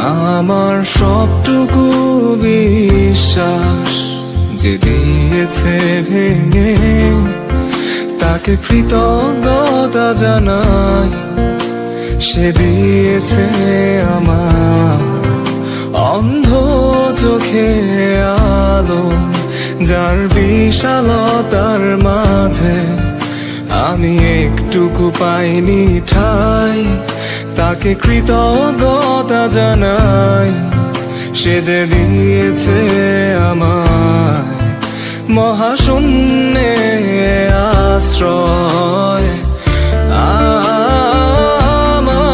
আমার সবটুকু বিশ্বাস যে দিয়েছে ভেঙে, তাকে কৃতজ্ঞতা জানাই। সে দিয়েছে আমার অন্ধ চোখে আলো, যার বিশালতার মাঝে আমি একটুকু পাইনি ঠাই। তাকে কৃতজ্ঞতা জানাই। সে যে দিয়েছে আমায় মহাশূন্যে আশ্রয়।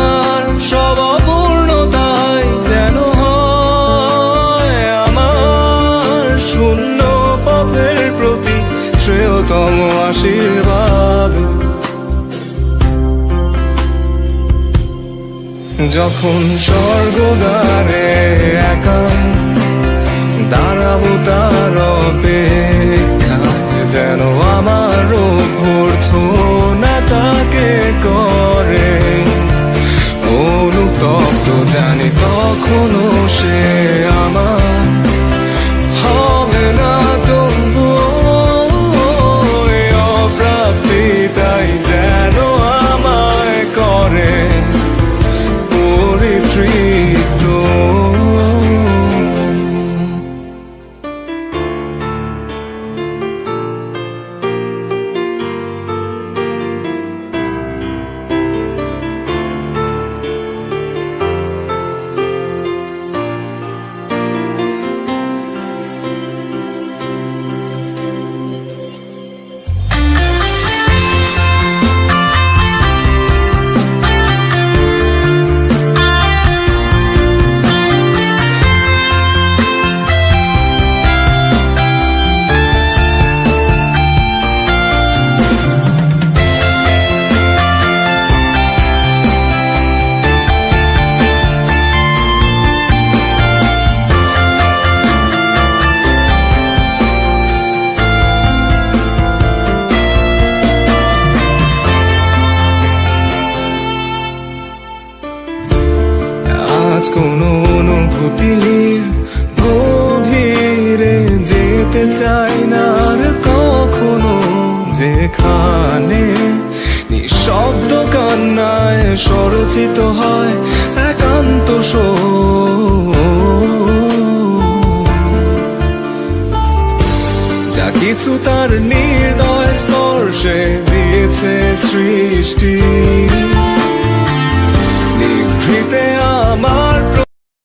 আমার সব অপূর্ণতায় যেন হয় আমার শূন্য পথের প্রতি শ্রেয়তম আশীর্বাদ। যখন স্বর্গদ্বারে একা দাঁড়াবো তার অপেক্ষায়, যেন আমার অভ্যর্থনা তাকে করে অনুতপ্ত। জানি তখনও সে আমার হবে না তবুও অপ্রাপ্তি, তাই যেন আমায় করে পরিতৃপ্ত। আজ কোনো অনুভূতির গভীরে যেতে চাই না আর কখনো, যেখানে নিঃশব্দ কান্নায় স্বরচিত হয় একান্ত শোক। যা কিছু তার নির্দয় স্পর্শে দিয়েছে সৃষ্টি,